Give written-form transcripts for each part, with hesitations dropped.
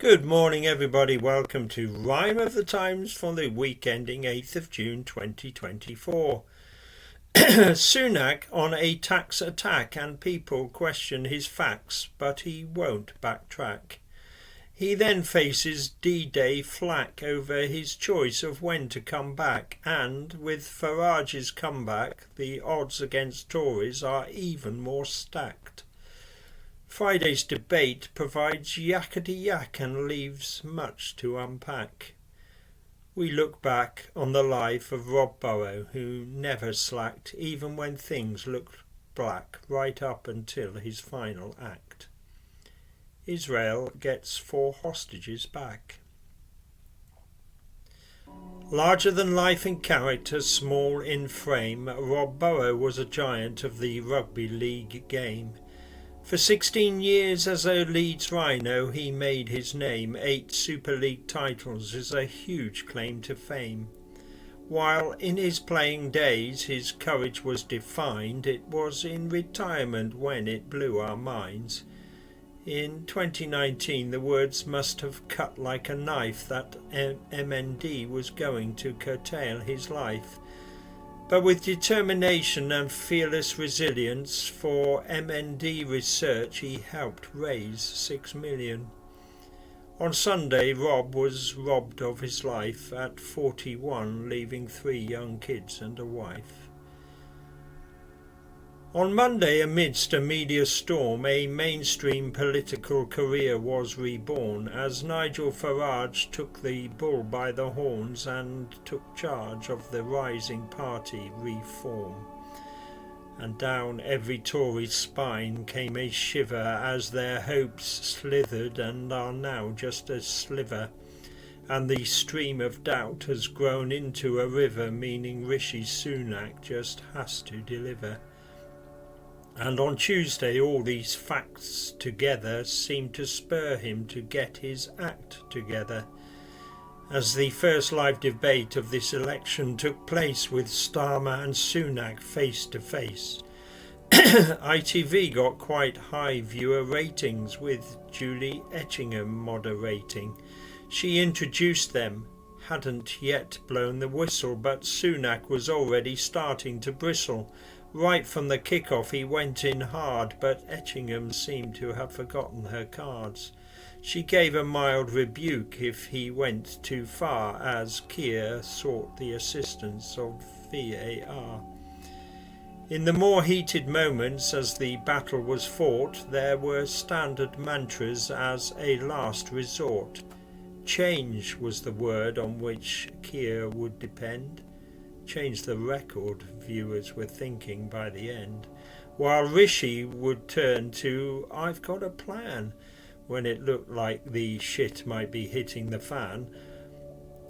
Good morning, everybody. Welcome to Rhyme of the Times for the week ending 8th of June 2024. Sunak on a tax attack and people question his facts, but he won't backtrack. He then faces D-Day flak over his choice of when to come back, and with Farage's comeback, the odds against Tories are even more stacked. Friday's debate provides yakety-yak and leaves much to unpack. We look back on the life of Rob Burrow, who never slacked even when things looked black, right up until his final act. Israel gets 4 hostages back. Larger than life in character, small in frame, Rob Burrow was a giant of the rugby league game. For 16 years as a Leeds Rhino he made his name. 8 Super League titles is a huge claim to fame. While in his playing days his courage was defined, it was in retirement when it blew our minds. In 2019 the words must have cut like a knife that MND was going to curtail his life. But with determination and fearless resilience for MND research he helped raise 6 million. On Sunday Rob was robbed of his life at 41, leaving 3 young kids and a wife. On Monday, amidst a media storm, a mainstream political career was reborn as Nigel Farage took the bull by the horns and took charge of the rising party Reform. And down every Tory's spine came a shiver as their hopes slithered and are now just a sliver. And the stream of doubt has grown into a river, meaning Rishi Sunak just has to deliver. And on Tuesday all these facts together seemed to spur him to get his act together. As the first live debate of this election took place with Starmer and Sunak face to face, ITV got quite high viewer ratings with Julie Etchingham moderating. She introduced them, hadn't yet blown the whistle, but Sunak was already starting to bristle. Right from the kick-off he went in hard, but Etchingham seemed to have forgotten her cards. She gave a mild rebuke if he went too far, as Keir sought the assistance of VAR. In the more heated moments as the battle was fought, there were standard mantras as a last resort. Change was the word on which Keir would depend. Change the record, viewers were thinking by the end, while Rishi would turn to "I've got a plan" when it looked like the shit might be hitting the fan.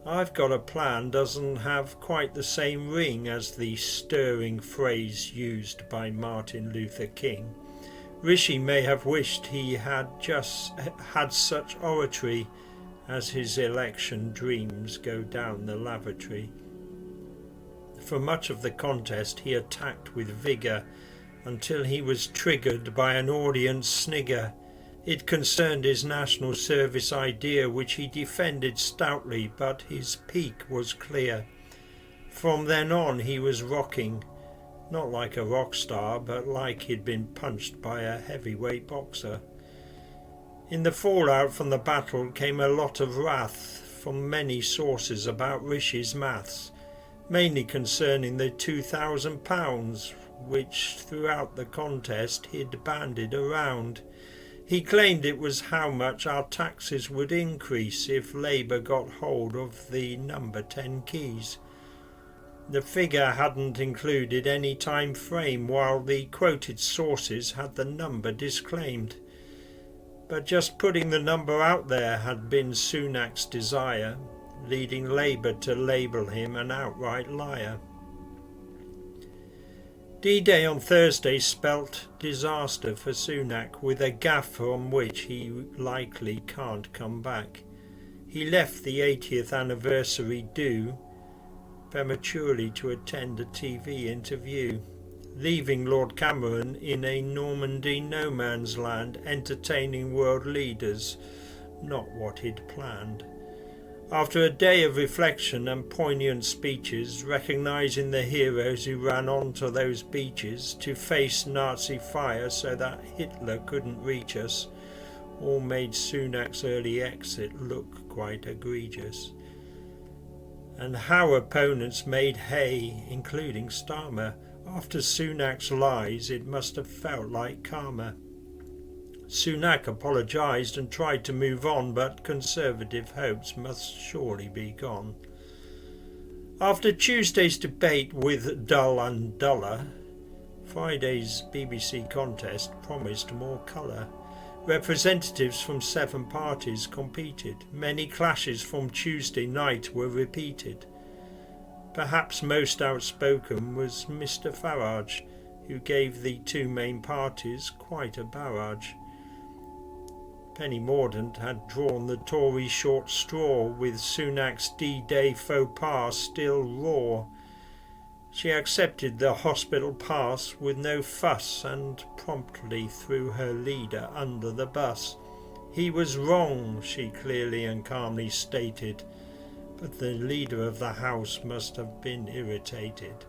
"I've got a plan" doesn't have quite the same ring as the stirring phrase used by Martin Luther King. Rishi may have wished he had just had such oratory as his election dreams go down the lavatory. For much of the contest he attacked with vigour until he was triggered by an audience snigger. It concerned his national service idea, which he defended stoutly, but his peak was clear. From then on he was rocking, not like a rock star, but like he'd been punched by a heavyweight boxer. In the fallout from the battle came a lot of wrath from many sources about Rishi's maths, mainly concerning the £2,000, which throughout the contest he'd bandied around. He claimed it was how much our taxes would increase if Labour got hold of the number 10 keys. The figure hadn't included any time frame, while the quoted sources had the number disclaimed. But just putting the number out there had been Sunak's desire, leading Labour to label him an outright liar. D-Day on Thursday spelt disaster for Sunak, with a gaffe from which he likely can't come back. He left the 80th anniversary do prematurely to attend a TV interview, leaving Lord Cameron in a Normandy no man's land entertaining world leaders not what he'd planned. After a day of reflection and poignant speeches, recognising the heroes who ran onto those beaches to face Nazi fire so that Hitler couldn't reach us, all made Sunak's early exit look quite egregious. And how opponents made hay, including Starmer. After Sunak's lies, it must have felt like karma. Sunak apologised and tried to move on, but Conservative hopes must surely be gone. After Tuesday's debate with Dull and Duller, Friday's BBC contest promised more colour. Representatives from 7 parties competed. Many clashes from Tuesday night were repeated. Perhaps most outspoken was Mr Farage, who gave the 2 main parties quite a barrage. Penny Mordaunt had drawn the Tory short straw, with Sunak's D-Day faux pas still raw. She accepted the hospital pass with no fuss and promptly threw her leader under the bus. He was wrong, she clearly and calmly stated, but the leader of the House must have been irritated.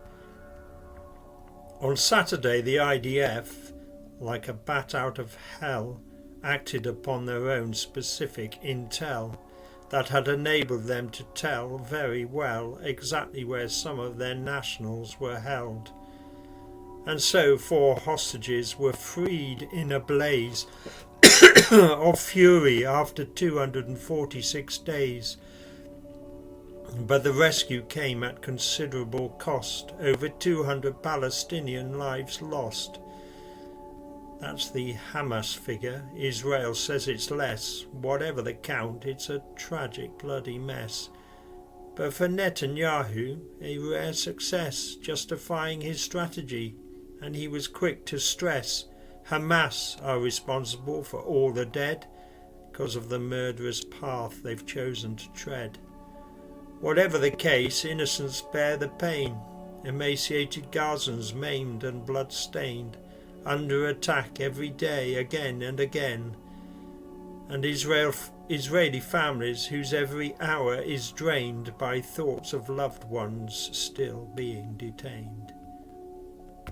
On Saturday, the IDF, like a bat out of hell, acted upon their own specific intel that had enabled them to tell very well exactly where some of their nationals were held. And so 4 hostages were freed in a blaze of fury after 246 days. But the rescue came at considerable cost, over 200 Palestinian lives lost. That's the Hamas figure. Israel says it's less. Whatever the count, it's a tragic bloody mess. But for Netanyahu, a rare success, justifying his strategy. And he was quick to stress Hamas are responsible for all the dead because of the murderous path they've chosen to tread. Whatever the case, innocents bear the pain. Emaciated Gazans maimed and blood-stained, under attack every day, again and again, and Israeli families whose every hour is drained by thoughts of loved ones still being detained.